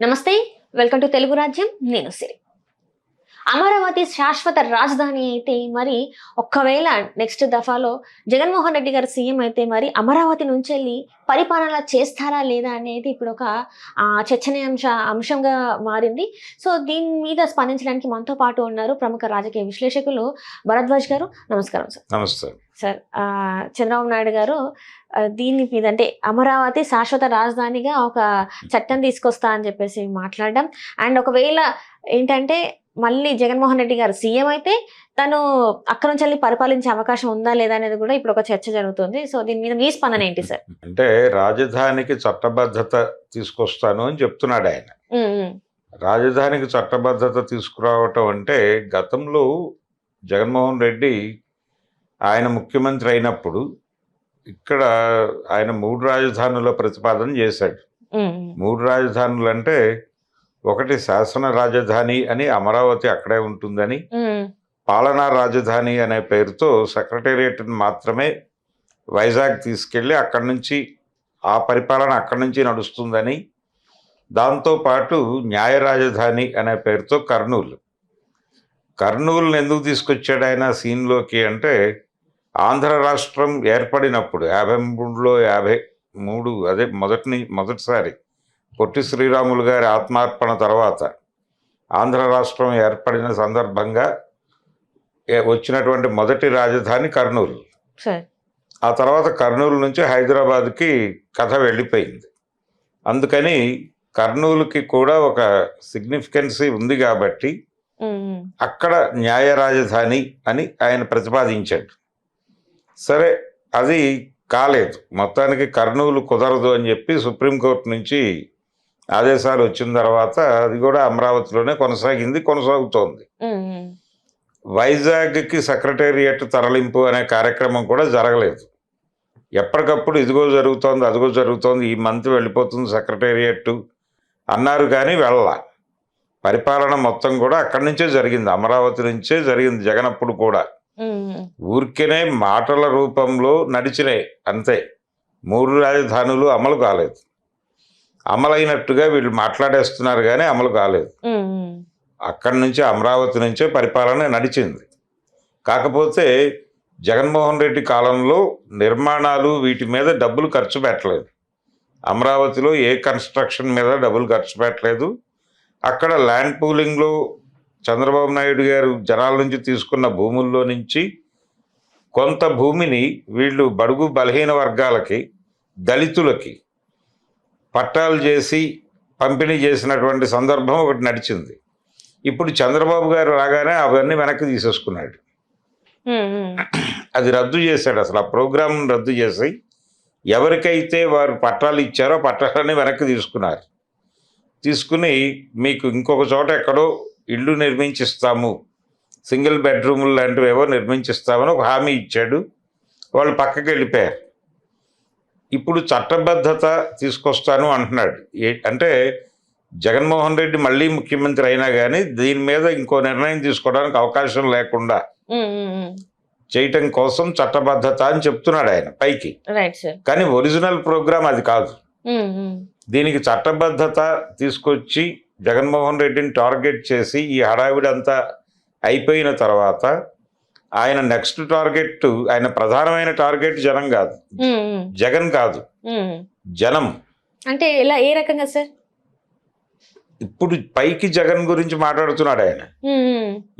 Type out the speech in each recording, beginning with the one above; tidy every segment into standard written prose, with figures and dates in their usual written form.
నమస్తే, welcome to Telugu రాజ్యం. నేను సిరి. అమరావతి శాశ్వత రాజధాని అయితే మరి ఒక్కవేళ నెక్స్ట్ దఫాలో జగన్మోహన్ రెడ్డి గారు సీఎం అయితే మరి అమరావతి నుంచి వెళ్ళి పరిపాలన చేస్తారా లేదా అనేది ఇప్పుడు ఒక అంశంగా మారింది. సో దీని మీద స్పందించడానికి మనతో పాటు ఉన్నారు ప్రముఖ రాజకీయ విశ్లేషకులు భరద్వాజ్ గారు. నమస్కారం సార్. నమస్తే సార్. చంద్రబాబు నాయుడు గారు దీని మీద అంటే అమరావతి శాశ్వత రాజధానిగా ఒక చట్టం తీసుకొస్తా అని చెప్పేసి మాట్లాడడం, అండ్ ఒకవేళ ఏంటంటే మళ్ళీ జగన్మోహన్ రెడ్డి గారు సీఎం అయితే తను అక్కడ నుంచి వెళ్ళి పరిపాలించే అవకాశం ఉందా లేదా అనేది కూడా ఇప్పుడు ఒక చర్చ జరుగుతుంది. సో దీని మీద మీ స్పందన ఏంటి సార్? అంటే రాజధానికి చట్టబద్ధత తీసుకొస్తాను అని చెప్తున్నాడు ఆయన. రాజధానికి చట్టబద్ధత తీసుకురావటం అంటే గతంలో జగన్మోహన్ రెడ్డి ఆయన ముఖ్యమంత్రి అయినప్పుడు ఇక్కడ ఆయన 3 రాజధానుల ప్రతిపాదన చేశాడు. 3 రాజధానులు అంటే ఒకటి శాసన రాజధాని అని అమరావతి అక్కడే ఉంటుందని, పాలనా రాజధాని అనే పేరుతో సెక్రటేరియట్ మాత్రమే వైజాగ్ తీసుకెళ్ళి అక్కడి నుంచి ఆ పరిపాలన అక్కడి నుంచి నడుస్తుందని, దాంతోపాటు న్యాయ రాజధాని అనే పేరుతో కర్నూలుని ఎందుకు తీసుకొచ్చాడు ఆయన సీన్లోకి అంటే ఆంధ్ర రాష్ట్రం ఏర్పడినప్పుడు 53లో 53 అదే మొదటిసారి పొట్టి శ్రీరాములు గారి ఆత్మార్పణ తర్వాత ఆంధ్ర రాష్ట్రం ఏర్పడిన సందర్భంగా వచ్చినటువంటి మొదటి రాజధాని కర్నూలు. ఆ తర్వాత కర్నూలు నుంచి హైదరాబాద్కి కథ వెళ్ళిపోయింది. అందుకని కర్నూలుకి కూడా ఒక సిగ్నిఫికెన్సీ ఉంది కాబట్టి అక్కడ న్యాయ రాజధాని అని ఆయన ప్రతిపాదించాడు. సరే, అది కాలేదు. మొత్తానికి కర్నూలు కుదరదు అని చెప్పి సుప్రీంకోర్టు నుంచి ఆదేశాలు వచ్చిన తర్వాత అది కూడా అమరావతిలోనే కొనసాగుతోంది. వైజాగ్కి సెక్రటేరియట్ తరలింపు అనే కార్యక్రమం కూడా జరగలేదు. ఎప్పటికప్పుడు ఇదిగో జరుగుతోంది, అదిగో జరుగుతోంది, ఈ మంత్ వెళ్ళిపోతుంది సెక్రటేరియట్ అన్నారు కానీ వెళ్ళాల. పరిపాలన మొత్తం కూడా అక్కడి నుంచే జరిగింది, అమరావతి నుంచే జరిగింది. జగనప్పుడు కూడా ఊరికేనే మాటల రూపంలో నడిచినాయి అంతే. 3 రాజధానులు అమలు కాలేదు. అమలైనట్టుగా వీళ్ళు మాట్లాడేస్తున్నారు కానీ అమలు కాలేదు. అక్కడి నుంచి అమరావతి నుంచే పరిపాలన నడిచింది. కాకపోతే జగన్మోహన్ రెడ్డి కాలంలో నిర్మాణాలు వీటి మీద డబ్బులు ఖర్చు పెట్టలేదు. అమరావతిలో ఏ కన్స్ట్రక్షన్ మీద డబ్బులు ఖర్చు పెట్టలేదు. అక్కడ ల్యాండ్ పూలింగ్లో చంద్రబాబు నాయుడు గారు జనాల నుంచి తీసుకున్న భూముల్లో నుంచి కొంత భూమిని వీళ్ళు బడుగు బలహీన వర్గాలకి, దళితులకి పట్టాలు చేసి పంపిణీ చేసినటువంటి సందర్భం ఒకటి నడిచింది. ఇప్పుడు చంద్రబాబు గారు రాగానే అవన్నీ వెనక్కి తీసేసుకున్నాడు. అది రద్దు చేశాడు. అసలు ఆ ప్రోగ్రాం రద్దు చేసి ఎవరికైతే వారు పట్టాలు ఇచ్చారో పట్టాలన్నీ వెనక్కి తీసుకుని మీకు ఇంకొక చోట ఎక్కడో ఇళ్ళు నిర్మించిస్తాము, సింగిల్ బెడ్రూములు లాంటివి ఏవో నిర్మించిస్తామని ఒక హామీ ఇచ్చాడు. వాళ్ళు పక్కకి వెళ్ళిపోయారు. ఇప్పుడు చట్టబద్ధత తీసుకొస్తాను అంటున్నాడు. అంటే జగన్మోహన్ రెడ్డి మళ్ళీ ముఖ్యమంత్రి అయినా కానీ దీని మీద ఇంకో నిర్ణయం తీసుకోవడానికి అవకాశం లేకుండా చేయటం కోసం చట్టబద్ధత అని చెప్తున్నాడు ఆయన పైకి. కానీ ఒరిజినల్ ప్రోగ్రామ్ అది కాదు. దీనికి చట్టబద్ధత తీసుకొచ్చి జగన్మోహన్ రెడ్డిని టార్గెట్ చేసి ఈ హడావిడంతా అయిపోయిన తర్వాత ఆయన నెక్స్ట్ టార్గెట్, ఆయన ప్రధానమైన టార్గెట్ జనం కాదు, జగన్ కాదు, జనం. అంటే ఏ రకంగా సార్? ఇప్పుడు పైకి జగన్ గురించి మాట్లాడుతున్నాడు ఆయన.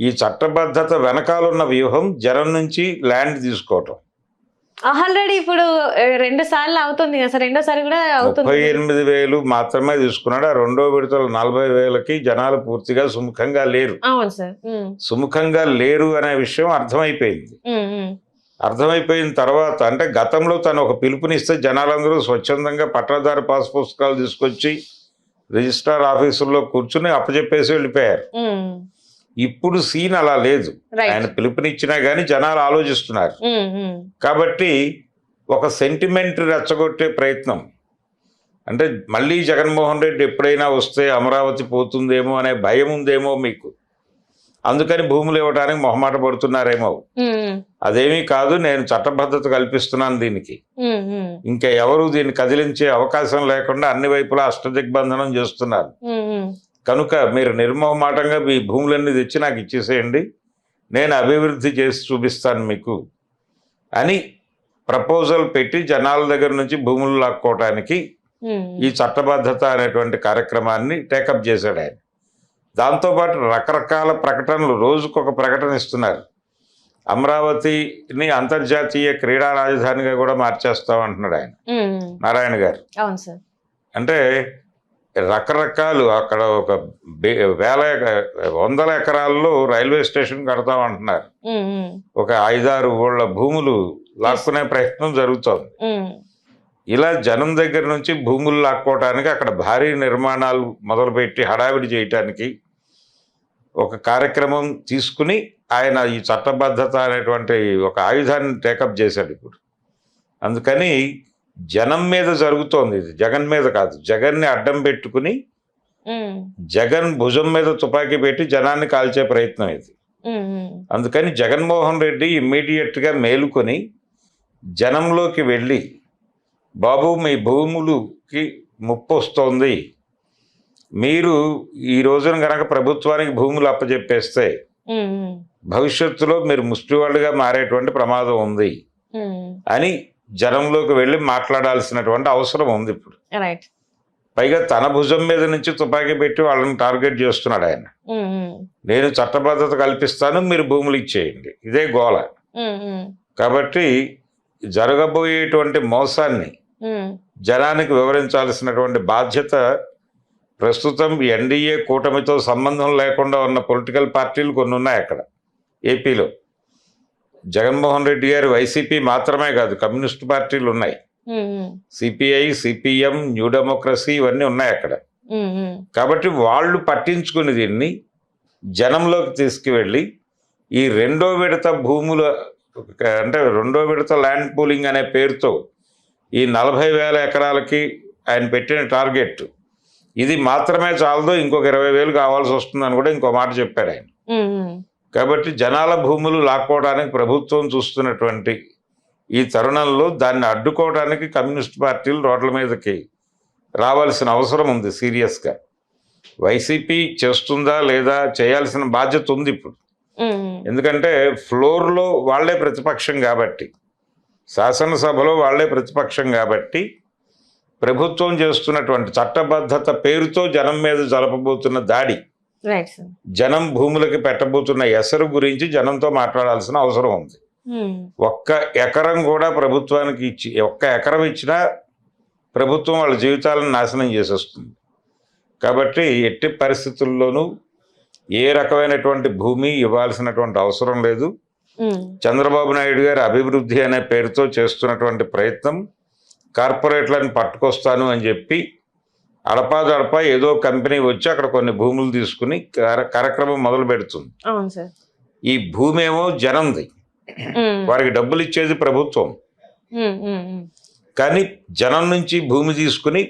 ఈ చట్టబద్ధత వెనకాలన్న వ్యూహం జనం నుంచి ల్యాండ్ తీసుకోవటం. ఆల్రెడీ ఇప్పుడు 2 సార్లు అవుతుంది కదా సార్, రెండోసారి కూడా అవుతుంది. 38,000 మాత్రమే తీసుకున్నాడు. ఆ రెండో విడతలు 40,000కి జనాలు పూర్తిగా సుముఖంగా లేరు. అవును సార్. సుముఖంగా లేరు అనే విషయం అర్థమైపోయింది. అర్థమైపోయిన తర్వాత అంటే గతంలో తను ఒక పిలుపునిస్తే జనాలందరూ స్వచ్ఛందంగా పట్టాదారు పాస్ పుస్తకాలు తీసుకొచ్చి రిజిస్ట్రార్ ఆఫీసుల్లో కూర్చుని అప్పచెప్పేసి వెళ్ళిపోయారు. ఇప్పుడు సీన్ అలా లేదు. ఆయన పిలుపునిచ్చినా కానీ జనాలు ఆలోచిస్తున్నారు. కాబట్టి ఒక సెంటిమెంట్ రెచ్చగొట్టే ప్రయత్నం, అంటే మళ్ళీ జగన్మోహన్ రెడ్డి ఎప్పుడైనా వస్తే అమరావతి పోతుందేమో అనే భయం ఉందేమో మీకు, అందుకని భూములు ఇవ్వడానికి మొహమాట పడుతున్నారేమో. అదేమీ కాదు, నేను చట్టబద్ధత కల్పిస్తున్నాను దీనికి, ఇంకా ఎవరు దీన్ని కదిలించే అవకాశం లేకుండా అన్ని వైపులా అష్టదిగ్బంధనం చేస్తున్నారు. కనుక మీరు నిర్మోహమాటంగా మీ భూములన్నీ తెచ్చి నాకు ఇచ్చేసేయండి, నేను అభివృద్ధి చేసి చూపిస్తాను మీకు అని ప్రపోజల్ పెట్టి జనాల దగ్గర నుంచి భూములు లాక్కోవటానికి ఈ చట్టబద్ధత అనేటువంటి కార్యక్రమాన్ని టేకప్ చేశాడు ఆయన. దాంతోపాటు రకరకాల ప్రకటనలు, రోజుకొక ప్రకటన ఇస్తున్నారు. అమరావతిని అంతర్జాతీయ క్రీడా రాజధానిగా కూడా మార్చేస్తామంటున్నాడు ఆయన, నారాయణ గారు. అవును సార్. అంటే రకరకాలు అక్కడ ఒక వందల ఎకరాల్లో రైల్వే స్టేషన్ కడతామంటున్నారు. ఒక 5-6 ఊళ్ళ భూములు లాక్కునే ప్రయత్నం జరుగుతోంది. ఇలా జనం దగ్గర నుంచి భూములు లాక్కోవటానికి అక్కడ భారీ నిర్మాణాలు మొదలుపెట్టి హడావిడి చేయటానికి ఒక కార్యక్రమం తీసుకుని ఆయన ఈ చట్టబద్ధత అనేటువంటి ఒక ఆయుధాన్ని టేకప్ చేశాడు ఇప్పుడు. అందుకని జనం మీద జరుగుతోంది ఇది, జగన్ మీద కాదు. జగన్ని అడ్డం పెట్టుకుని జగన్ భుజం మీద తుపాకీ పెట్టి జనాన్ని కాల్చే ప్రయత్నం ఇది. అందుకని జగన్మోహన్ రెడ్డి ఇమ్మీడియట్గా మేలుకొని జనంలోకి వెళ్ళి, బాబు మీ భూములకి ముప్పు వస్తోంది, మీరు ఈ రోజున కనుక ప్రభుత్వానికి భూములు అప్పచెప్పేస్తే భవిష్యత్తులో మీరు ముష్టివాళ్ళుగా మారేటువంటి ప్రమాదం ఉంది అని జనంలోకి వెళ్ళి మాట్లాడాల్సినటువంటి అవసరం ఉంది ఇప్పుడు. పైగా తన భుజం మీద నుంచి తుపాకీ పెట్టి వాళ్ళని టార్గెట్ చేస్తున్నాడు ఆయన. నేను చట్టబద్ధత కల్పిస్తాను, మీరు భూములు ఇచ్చేయండి, ఇదే గోల. కాబట్టి జరగబోయేటువంటి మోసాన్ని జనానికి వివరించాల్సినటువంటి బాధ్యత ప్రస్తుతం ఎన్డీఏ కూటమితో సంబంధం లేకుండా ఉన్న పొలిటికల్ పార్టీలు కొన్ని ఉన్నాయి అక్కడ ఏపీలో. జగన్మోహన్ రెడ్డి గారి వైసీపీ మాత్రమే కాదు, కమ్యూనిస్ట్ పార్టీలు ఉన్నాయి, సిపిఐ, సిపిఎం, న్యూ డెమోక్రసీ, ఇవన్నీ ఉన్నాయి అక్కడ. కాబట్టి వాళ్ళు పట్టించుకుని దీన్ని జనంలోకి తీసుకువెళ్ళి ఈ రెండో విడత భూముల, అంటే రెండో విడత ల్యాండ్ పూలింగ్ అనే పేరుతో ఈ 40,000 ఎకరాలకి ఆయన పెట్టిన టార్గెట్ ఇది మాత్రమే చాలదు, ఇంకొక 20,000 కావాల్సి వస్తుందని కూడా ఇంకో మాట చెప్పాడు ఆయన. కాబట్టి జనాల భూములు లాక్కోవడానికి ప్రభుత్వం చూస్తున్నటువంటి ఈ తరుణంలో దాన్ని అడ్డుకోవడానికి కమ్యూనిస్ట్ పార్టీలు రోడ్ల మీదకి రావాల్సిన అవసరం ఉంది సీరియస్గా. వైసీపీ చేస్తుందా లేదా, చేయాల్సిన బాధ్యత ఉంది ఇప్పుడు. ఎందుకంటే ఫ్లోర్లో వాళ్లే ప్రతిపక్షం కాబట్టి, శాసనసభలో వాళ్లే ప్రతిపక్షం కాబట్టి, ప్రభుత్వం చేస్తున్నటువంటి చట్టబద్ధత పేరుతో జనం మీద జరపబోతున్న దాడి, జనం భూములకి పెట్టబోతున్న ఎసరు గురించి జనంతో మాట్లాడాల్సిన అవసరం ఉంది. ఒక్క ఎకరం కూడా ప్రభుత్వానికి ఒక్క ఎకరం ఇచ్చినా ప్రభుత్వం వాళ్ళ జీవితాలను నాశనం చేసేస్తుంది. కాబట్టి ఎట్టి పరిస్థితుల్లోనూ ఏ రకమైనటువంటి భూమి ఇవ్వాల్సినటువంటి అవసరం లేదు. చంద్రబాబు నాయుడు గారు అభివృద్ధి అనే పేరుతో చేస్తున్నటువంటి ప్రయత్నం, కార్పొరేట్లను పట్టుకొస్తాను అని చెప్పి అడపాదడపా ఏదో కంపెనీ వచ్చి అక్కడ కొన్ని భూములు తీసుకుని కార్యక్రమం మొదలు పెడుతుంది. ఈ భూమి ఏమో జనంది, వారికి డబ్బులు ఇచ్చేది ప్రభుత్వం. కానీ జనం నుంచి భూమి తీసుకుని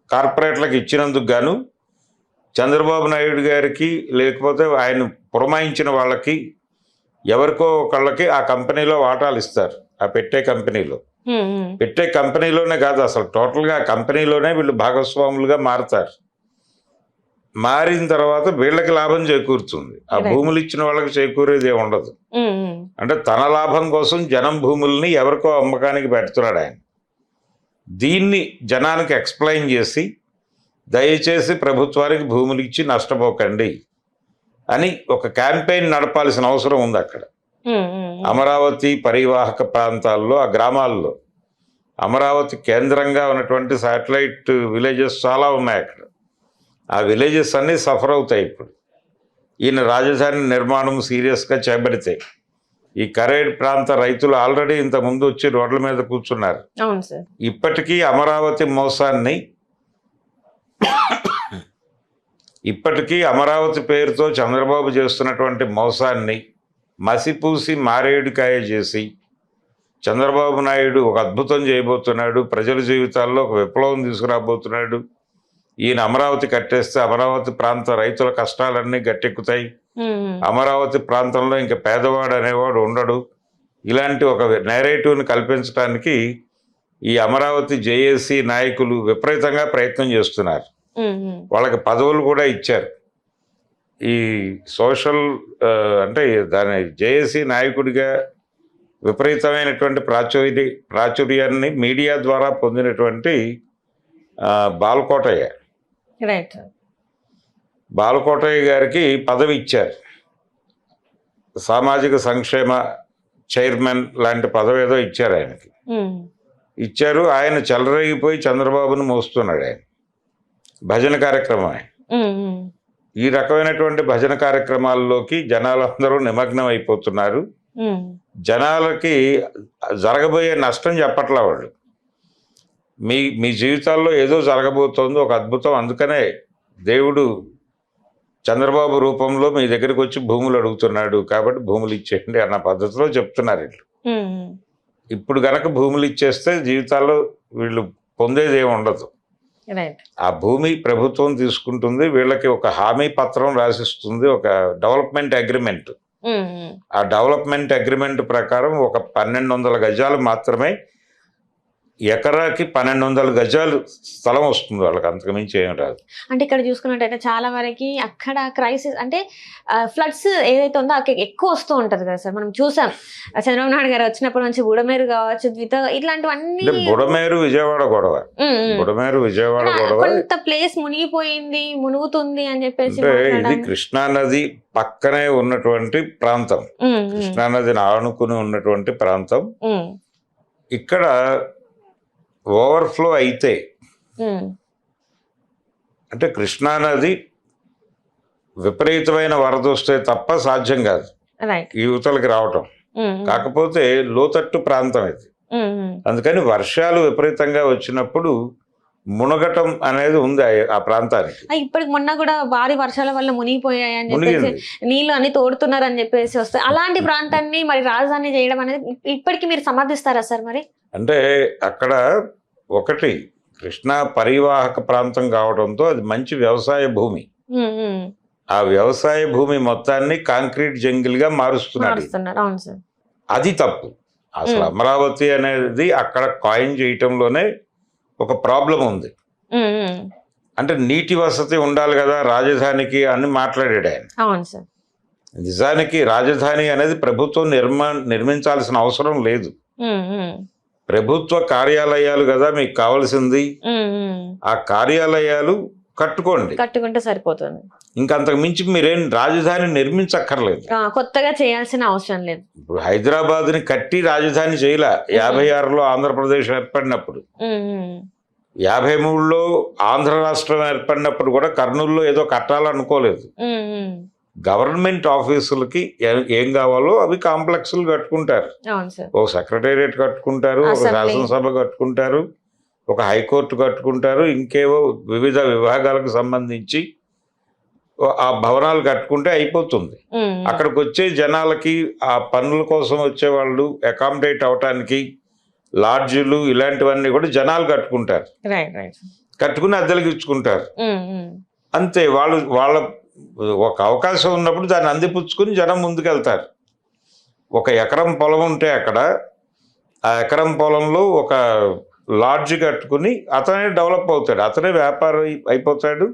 కార్పొరేట్లకు ఇచ్చినందుకు గాను చంద్రబాబు నాయుడు గారికి, లేకపోతే ఆయన పురమాయించిన వాళ్ళకి, ఎవరికో ఒకళ్ళకి ఆ కంపెనీలో వాటాలు ఇస్తారు. ఆ పెట్టే కంపెనీలోనే కాదు, అసలు టోటల్గా ఆ కంపెనీలోనే వీళ్ళు భాగస్వాములుగా మారుతారు. మారిన తర్వాత వీళ్ళకి లాభం చేకూరుతుంది, ఆ భూములు ఇచ్చిన వాళ్ళకి చేకూరేది ఏమి ఉండదు. అంటే తన లాభం కోసం జనం భూముల్ని ఎవరికో అమ్మకానికి పెడుతున్నాడు ఆయన. దీన్ని జనానికి ఎక్స్ప్లెయిన్ చేసి, దయచేసి ప్రభుత్వానికి భూములు ఇచ్చి నష్టపోకండి అని ఒక క్యాంపెయిన్ నడపాల్సిన అవసరం ఉంది అక్కడ. అమరావతి పరివాహక ప్రాంతాల్లో, ఆ గ్రామాల్లో, అమరావతి కేంద్రంగా ఉన్నటువంటి శాటిలైట్ విలేజెస్ చాలా ఉన్నాయి అక్కడ. ఆ విలేజెస్ అన్నీ సఫర్ అవుతాయి ఇప్పుడు ఈయన రాజధాని నిర్మాణం సీరియస్గా చేపడితే. ఈ కరేడ్ ప్రాంత రైతులు ఆల్రెడీ ఇంతకుముందు వచ్చి రోడ్ల మీద కూర్చున్నారు. ఇప్పటికీ అమరావతి మోసాన్ని, ఇప్పటికీ అమరావతి పేరుతో చంద్రబాబు చేస్తున్నటువంటి మోసాన్ని మసిపూసి మారేడుకాయ చేసి, చంద్రబాబు నాయుడు ఒక అద్భుతం చేయబోతున్నాడు, ప్రజల జీవితాల్లో ఒక విప్లవం తీసుకురాబోతున్నాడు, ఈయన అమరావతి కట్టేస్తే అమరావతి ప్రాంత రైతుల కష్టాలన్నీ గట్టెక్కుతాయి, అమరావతి ప్రాంతంలో ఇంకా పేదవాడు అనేవాడు ఉండడు, ఇలాంటి ఒక నేరేటివ్ని కల్పించడానికి ఈ అమరావతి జేఏసీ నాయకులు విపరీతంగా ప్రయత్నం చేస్తున్నారు. వాళ్ళకి పదవులు కూడా ఇచ్చారు. ఈ సోషల్ అంటే దాని జేఏసీ నాయకుడిగా విపరీతమైనటువంటి ప్రాచుర్యాన్ని మీడియా ద్వారా పొందినటువంటి బాలకోటయ్య రైట్. బాలకోటయ్య గారికి పదవి ఇచ్చారు. సామాజిక సంక్షేమ చైర్మన్ లాంటి పదవి ఏదో ఇచ్చారు ఆయనకి. ఇచ్చారు. ఆయన చెలరేగిపోయి చంద్రబాబును మోస్తున్నాడు. ఆయన భజన కార్యక్రమం. ఆయన ఈ రకమైనటువంటి భజన కార్యక్రమాల్లోకి జనాలందరూ నిమగ్నం అయిపోతున్నారు. జనాలకి జరగబోయే నష్టం చెప్పట్లా వాళ్ళు. మీ జీవితాల్లో ఏదో జరగబోతోంది, ఒక అద్భుతం, అందుకనే దేవుడు చంద్రబాబు రూపంలో మీ దగ్గరికి వచ్చి భూములు అడుగుతున్నాడు కాబట్టి భూములు ఇచ్చేయండి అన్న పద్ధతిలో చెప్తున్నారు వీళ్ళు. ఇప్పుడు గనక భూములు ఇచ్చేస్తే జీవితాల్లో వీళ్ళు పొందేది ఏమి ఉండదు. ఆ భూమి ప్రభుత్వం తీసుకుంటుంది, వీళ్ళకి ఒక హామీ పత్రం రాసిస్తుంది, ఒక డెవలప్మెంట్ అగ్రిమెంట్. ఆ డెవలప్మెంట్ అగ్రిమెంట్ ప్రకారం ఒక 1200 గజాలు మాత్రమే, ఎకరాకి 1200 గజాలు స్థలం వస్తుంది వాళ్ళకి, అంతకుమించి ఏం రాదు. అంటే ఇక్కడ చూసుకున్నట్టయితే చాలా వరకు అక్కడ క్రైసిస్ అంటే ఫ్లడ్స్ ఏదైతే ఉందో అక్కడ ఎక్కువ వస్తూ ఉంటది కదా సార్. మనం చూసాం చంద్రబాబు నాయుడు గారు వచ్చినప్పటి నుంచి బుడమేరు కావచ్చు, ఇట్లాంటివన్నీ. బుడమేరు విజయవాడ గొడవ, బుడమేరు విజయవాడ గొడవ, కొంత ప్లేస్ మునిగిపోయింది, మునుగుతుంది అని చెప్పేసి. ఇది కృష్ణానది పక్కనే ఉన్నటువంటి ప్రాంతం, కృష్ణానదిని ఆనుకుని ఉన్నటువంటి ప్రాంతం. ఇక్కడ ఓవర్ఫ్లో అయితే అంటే కృష్ణానది విపరీతమైన వరద వస్తే తప్ప సాధ్యం కాదు ఈ యువతలకి రావటం. కాకపోతే లోతట్టు ప్రాంతం ఇది, అందుకని వర్షాలు విపరీతంగా వచ్చినప్పుడు మునగటం అనేది ఉంది ఆ ప్రాంతానికి. ఇప్పటికి మొన్న కూడా భారీ వర్షాల వల్ల మునిగిపోయాయి అని చెప్పేసి, నీళ్లు అన్ని తోడుతున్నారు అని చెప్పేసి వస్తాయి. అలాంటి ప్రాంతాన్ని మరి రాజధాని చేయడం అనేది ఇప్పటికి మీరు సమర్థిస్తారా సార్? మరి అంటే అక్కడ ఒకటి కృష్ణా పరివాహక ప్రాంతం కావడంతో అది మంచి వ్యవసాయ భూమి. ఆ వ్యవసాయ భూమి మొత్తాన్ని కాంక్రీట్ జంగిల్ గా మారుస్తున్నారు. అది తప్పు. అసలు అమరావతి అనేది అక్కడ కాయిన్ చేయటంలోనే ఒక ప్రాబ్లం ఉంది. అంటే నీటి వసతి ఉండాలి కదా రాజధానికి అని మాట్లాడాడు ఆయన. నిజానికి రాజధాని అనేది ప్రభుత్వం నిర్మించాల్సిన అవసరం లేదు. ప్రభుత్వ కార్యాలయాలు కదా మీకు కావాల్సింది. ఆ కార్యాలయాలు కట్టుకుంటే సరిపోతుంది. ఇంకంతకు మించి మీరేం రాజధాని నిర్మించక్కర్లేదు, కొత్తగా చేయాల్సిన అవసరం లేదు. ఇప్పుడు హైదరాబాద్ ని కట్టి రాజధాని చేయలే. 56లో ఆంధ్రప్రదేశ్ ఏర్పడినప్పుడు, 53లో ఆంధ్ర రాష్ట్రం ఏర్పడినప్పుడు కూడా కర్నూలులో ఏదో కట్టాలనుకోలేదు. గవర్నమెంట్ ఆఫీసులకి ఏం కావాలో అవి కాంప్లెక్స్లు కట్టుకుంటారు. ఒక సెక్రటేరియట్ కట్టుకుంటారు, ఒక శాసనసభ కట్టుకుంటారు, ఒక హైకోర్టు కట్టుకుంటారు, ఇంకేవో వివిధ విభాగాలకు సంబంధించి ఆ భవనాలు కట్టుకుంటే అయిపోతుంది. అక్కడికి వచ్చే జనాలకి ఆ పనుల కోసం వచ్చే వాళ్ళు అకామిడేట్ అవటానికి లాడ్జీలు ఇలాంటివన్నీ కూడా జనాలు కట్టుకుంటారు. కట్టుకుని అద్దెలకు ఇచ్చుకుంటారు. అంతే. వాళ్ళ ఒక అవకాశం ఉన్నప్పుడు దాన్ని అందిపుచ్చుకుని జనం ముందుకెళ్తారు. ఒక ఎకరం పొలం ఉంటే అక్కడ ఆ ఎకరం పొలంలో ఒక లాడ్జ్ కట్టుకుని అతనే డెవలప్ అవుతాడు, అతనే వ్యాపారం అయిపోతాడు,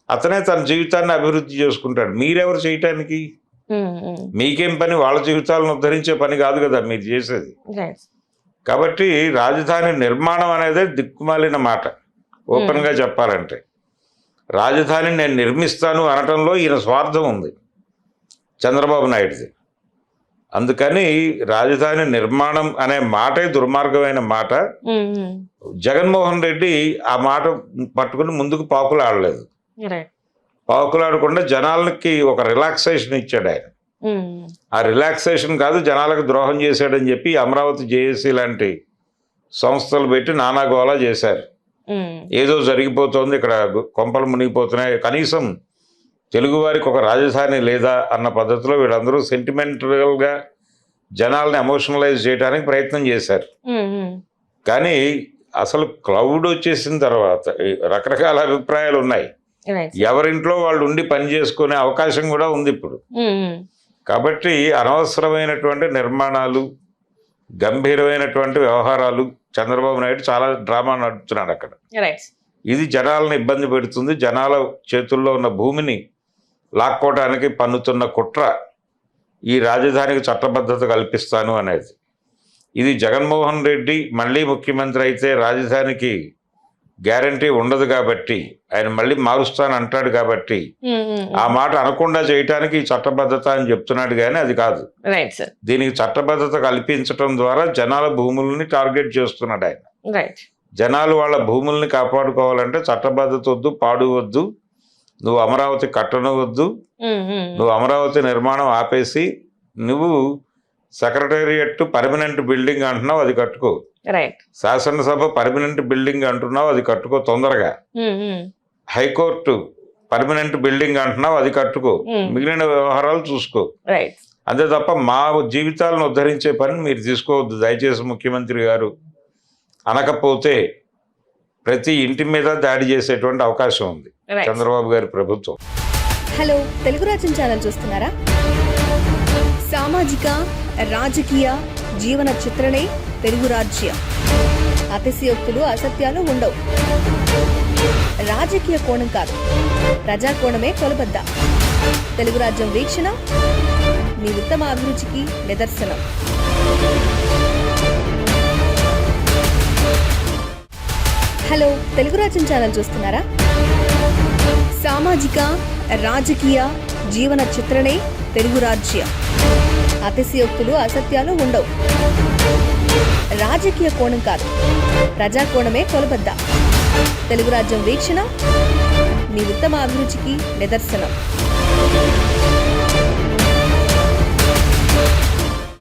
అతనే తన జీవితాన్ని అభివృద్ధి చేసుకుంటాడు. మీరెవరు చేయటానికి? మీకేం పని? వాళ్ళ జీవితాలను ఉద్ధరించే పని కాదు కదా మీరు చేసేది. కాబట్టి రాజధాని నిర్మాణం అనేది దిక్కుమాలిన మాట. ఓపెన్గా చెప్పాలంటే రాజధాని నేను నిర్మిస్తాను అనటంలో ఈయన స్వార్థం ఉంది చంద్రబాబు నాయుడుది. అందుకని రాజధాని నిర్మాణం అనే మాటే దుర్మార్గమైన మాట. జగన్మోహన్ రెడ్డి ఆ మాట పట్టుకుని ముందుకు పాకులాడలేదు. పాకులాడకుండా జనాలకి ఒక రిలాక్సేషన్ ఇచ్చాడు ఆయన. ఆ రిలాక్సేషన్ కాదు, జనాలకు ద్రోహం చేశాడని చెప్పి అమరావతి జేఏసీ లాంటి సంస్థలు పెట్టి నానాగోలా చేశారు. ఏదో జరిగిపోతుంది, ఇక్కడ కొంపలు మునిగిపోతున్నాయి, కనీసం తెలుగువారికి ఒక రాజధాని లేదా అన్న పద్ధతిలో వీళ్ళందరూ సెంటిమెంటల్గా జనాల్ని ఎమోషనలైజ్ చేయడానికి ప్రయత్నం చేశారు. కానీ అసలు క్లౌడ్ వచ్చేసిన తర్వాత రకరకాల అభిప్రాయాలు ఉన్నాయి. ఎవరింట్లో వాళ్ళు ఉండి పని చేసుకునే అవకాశం కూడా ఉంది ఇప్పుడు. కాబట్టి అనవసరమైనటువంటి నిర్మాణాలు, గంభీరమైనటువంటి వ్యవహారాలు, చంద్రబాబు నాయుడు చాలా డ్రామా నడుపుతున్నాడు అక్కడ. ఇది జనాలను ఇబ్బంది పెడుతుంది. జనాల చేతుల్లో ఉన్న భూమిని లాక్కోవడానికి పన్నుతున్న కుట్ర ఈ రాజధానికి చట్టబద్ధత కల్పిస్తాను అనేది. ఇది జగన్మోహన్ రెడ్డి మళ్ళీ ముఖ్యమంత్రి అయితే రాజధానికి గ్యారంటీ ఉండదు కాబట్టి, ఆయన మళ్ళీ మారుస్తాను అంటాడు కాబట్టి ఆ మాట అనకుండా చేయటానికి ఈ చట్టబద్ధత అని చెప్తున్నాడు, కానీ అది కాదు. Right sir. దీనికి చట్టబద్ధత కల్పించడం ద్వారా జనాల భూముల్ని టార్గెట్ చేస్తున్నాడు ఆయన. రైట్. జనాలు వాళ్ళ భూముల్ని కాపాడుకోవాలంటే చట్టబద్ధత వద్దు, పాడు వద్దు, నువ్వు అమరావతి కట్టనవద్దు, నువ్వు అమరావతి నిర్మాణం ఆపేసి నువ్వు సెక్రటేరియట్ పర్మనెంట్ బిల్డింగ్ అంటున్నావు, అది కట్టుకో. రైట్. శాసనసభ పర్మనెంట్ బిల్డింగ్ అంటున్నావు, అది కట్టుకో తొందరగా. హైకోర్టు పర్మనెంట్ బిల్డింగ్ అంటున్నావు, అది కట్టుకో. మిగిలిన వ్యవహారాలు చూసుకో. రైట్. అంతే తప్ప మా జీవితాలను ఉద్ధరించే పని మీరు తీసుకోవద్దు దయచేసి ముఖ్యమంత్రి గారు. అనకపోతే ప్రతి ఇంటి మీద దాడి చేసేటువంటి అవకాశం ఉంది చంద్రబాబు గారి ప్రభుత్వం. హలో, తెలుగు రాజ్యం ఛానల్ చూస్తున్నారా? సామాజిక రాజకీయ జీవన చిత్రణే తెలుగు రాజ్యం. అతిశయోక్తులు అసత్యాలు ఉండవు. రాజకీయ కోణం కాదు, ప్రజా కోణమే కొలబద్ద. తెలుగు రాజ్యం వీక్షణ మీ ఉత్తమ అభిరుచికి నిదర్శనం. హలో, తెలుగు రాజ్యం ఛానల్ చూస్తున్నారా? సామాజిక రాజకీయ జీవన చిత్రణే తెలుగు రాజ్యం. అతిశయోక్తులు అసత్యాలు ఉండవు. రాజకీయ కోణం కాదు, ప్రజా కోణమే కొలబద్ద. తెలుగు రాజ్యం వీక్షణ మీ ఉత్తమ అభిరుచికి నిదర్శనం.